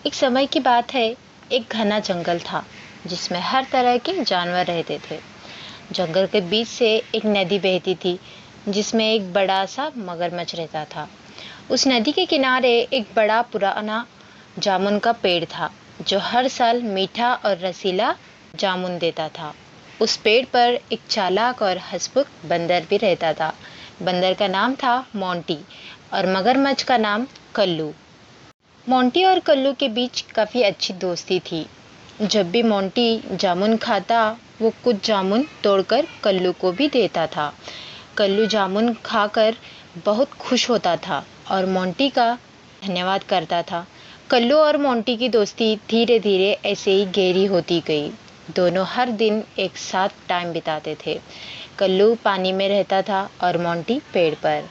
एक समय की बात है, एक घना जंगल था जिसमें हर तरह के जानवर रहते थे। जंगल के बीच से एक नदी बहती थी जिसमें एक बड़ा सा मगरमच्छ रहता था। उस नदी के किनारे एक बड़ा पुराना जामुन का पेड़ था जो हर साल मीठा और रसीला जामुन देता था। उस पेड़ पर एक चालाक और हंसमुख बंदर भी रहता था। बंदर का नाम था मोंटी और मगरमच्छ का नाम कल्लू। मोंटी और कल्लू के बीच काफ़ी अच्छी दोस्ती थी। जब भी मोंटी जामुन खाता, वो कुछ जामुन तोड़कर कल्लू को भी देता था। कल्लू जामुन खाकर बहुत खुश होता था और मोंटी का धन्यवाद करता था। कल्लू और मोंटी की दोस्ती धीरे धीरे ऐसे ही गहरी होती गई। दोनों हर दिन एक साथ टाइम बिताते थे। कल्लू पानी में रहता था और मोंटी पेड़ पर।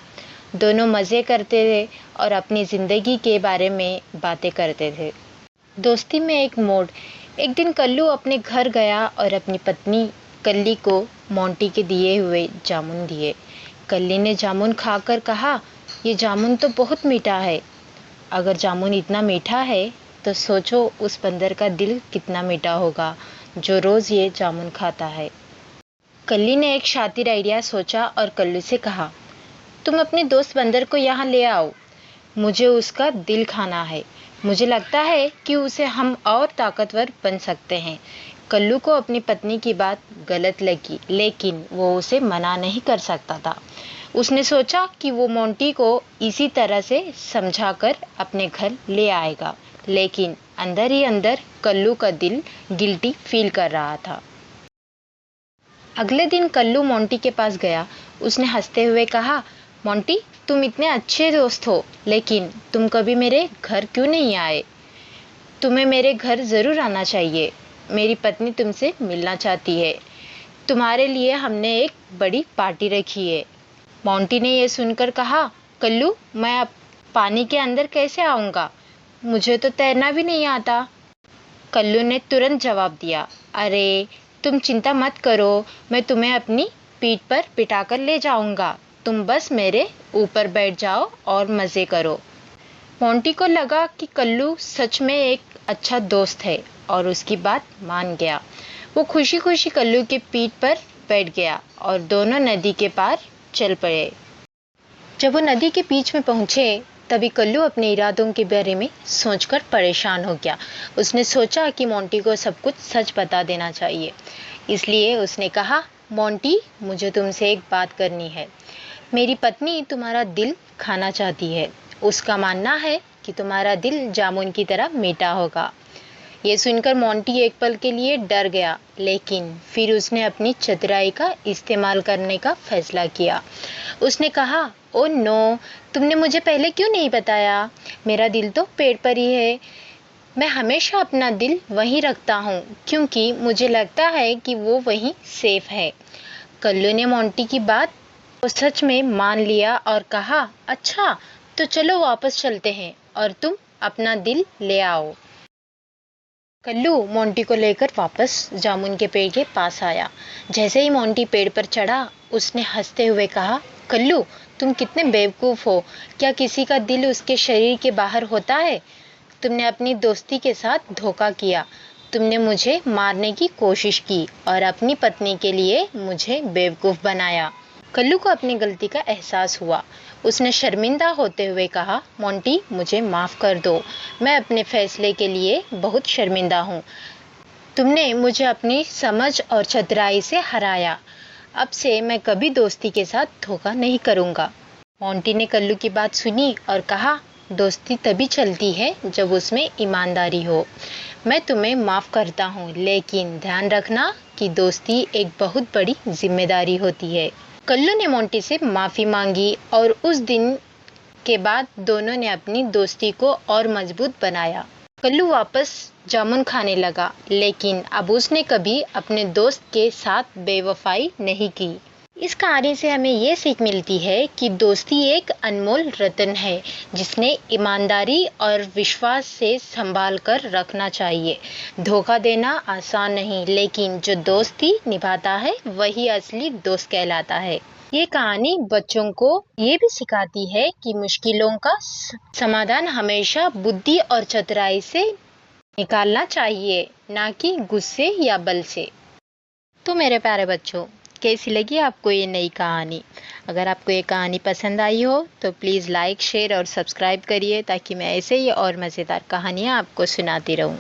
दोनों मज़े करते थे और अपनी ज़िंदगी के बारे में बातें करते थे। दोस्ती में एक मोड़। एक दिन कल्लू अपने घर गया और अपनी पत्नी कल्ली को मोंटी के दिए हुए जामुन दिए। कल्ली ने जामुन खाकर कहा, ये जामुन तो बहुत मीठा है। अगर जामुन इतना मीठा है तो सोचो उस बंदर का दिल कितना मीठा होगा जो रोज़ ये जामुन खाता है। कल्ली ने एक शातिर आइडिया सोचा और कल्लू से कहा, तुम अपने दोस्त बंदर को यहाँ ले आओ, मुझे उसका दिल खाना है। मुझे लगता है कि उसे हम और ताकतवर बन सकते हैं। कल्लू को अपनी पत्नी की बात गलत लगी, लेकिन वो उसे मना नहीं कर सकता था। उसने सोचा कि वो मोंटी को इसी तरह से समझाकर अपने घर ले आएगा, लेकिन अंदर ही अंदर कल्लू का दिल गिल्टी फील कर रहा था। अगले दिन कल्लू मोंटी के पास गया। उसने हंसते हुए कहा, मोंटी, तुम इतने अच्छे दोस्त हो, लेकिन तुम कभी मेरे घर क्यों नहीं आए? तुम्हें मेरे घर ज़रूर आना चाहिए। मेरी पत्नी तुमसे मिलना चाहती है। तुम्हारे लिए हमने एक बड़ी पार्टी रखी है। मोंटी ने यह सुनकर कहा, कल्लू, मैं अब पानी के अंदर कैसे आऊँगा? मुझे तो तैरना भी नहीं आता। कल्लू ने तुरंत जवाब दिया, अरे तुम चिंता मत करो, मैं तुम्हें अपनी पीठ पर बिठाकर ले जाऊंगा। तुम बस मेरे ऊपर बैठ जाओ और मज़े करो। मोंटी को लगा कि कल्लू सच में एक अच्छा दोस्त है और उसकी बात मान गया। वो खुशी खुशी कल्लू के पीठ पर बैठ गया और दोनों नदी के पार चल पड़े। जब वो नदी के बीच में पहुंचे, तभी कल्लू अपने इरादों के बारे में सोचकर परेशान हो गया। उसने सोचा कि मोंटी को सब कुछ सच बता देना चाहिए। इसलिए उसने कहा, मोंटी, मुझे तुमसे एक बात करनी है। मेरी पत्नी तुम्हारा दिल खाना चाहती है। उसका मानना है कि तुम्हारा दिल जामुन की तरह मीठा होगा। ये सुनकर मोंटी एक पल के लिए डर गया, लेकिन फिर उसने अपनी चतुराई का इस्तेमाल करने का फैसला किया। उसने कहा, ओ नो, तुमने मुझे पहले क्यों नहीं बताया? मेरा दिल तो पेड़ पर ही है। मैं हमेशा अपना दिल वहीं रखता हूँ क्योंकि मुझे लगता है कि वो वहीं सेफ है। कल्लू ने मोंटी की बात को सच में मान लिया और कहा, अच्छा, तो चलो वापस चलते हैं और तुम अपना दिल ले आओ। कल्लू मोंटी को लेकर वापस जामुन के पेड़ के पास आया। जैसे ही मोंटी पेड़ पर चढ़ा, उसने हंसते हुए कहा, कल्लू, तुम कितने बेवकूफ़ हो। क्या किसी का दिल उसके शरीर के बाहर होता है? तुमने अपनी दोस्ती के साथ धोखा किया। तुमने मुझे मारने की कोशिश की और अपनी पत्नी के लिए मुझे बेवकूफ़ बनाया। कल्लू को अपनी गलती का एहसास हुआ। उसने शर्मिंदा होते हुए कहा, मोंटी, मुझे माफ़ कर दो। मैं अपने फैसले के लिए बहुत शर्मिंदा हूँ। तुमने मुझे अपनी समझ और चतुराई से हराया। अब से मैं कभी दोस्ती के साथ धोखा नहीं करूँगा। मोंटी ने कल्लू की बात सुनी और कहा, दोस्ती तभी चलती है जब उसमें ईमानदारी हो। मैं तुम्हें माफ़ करता हूँ, लेकिन ध्यान रखना कि दोस्ती एक बहुत बड़ी जिम्मेदारी होती है। कल्लू ने मोंटी से माफ़ी मांगी और उस दिन के बाद दोनों ने अपनी दोस्ती को और मजबूत बनाया। कल्लू वापस जामुन खाने लगा, लेकिन अब उसने कभी अपने दोस्त के साथ बेवफाई नहीं की। इस कहानी से हमें ये सीख मिलती है कि दोस्ती एक अनमोल रत्न है जिसने ईमानदारी और विश्वास से संभाल कर रखना चाहिए। धोखा देना आसान नहीं, लेकिन जो दोस्ती निभाता है वही असली दोस्त कहलाता है। ये कहानी बच्चों को ये भी सिखाती है कि मुश्किलों का समाधान हमेशा बुद्धि और चतुराई से निकालना चाहिए, ना कि गुस्से या बल से। तो मेरे प्यारे बच्चों, कैसी लगी आपको ये नई कहानी? अगर आपको ये कहानी पसंद आई हो तो प्लीज़ लाइक, शेयर और सब्सक्राइब करिए ताकि मैं ऐसे ही और मज़ेदार कहानियाँ आपको सुनाती रहूँ।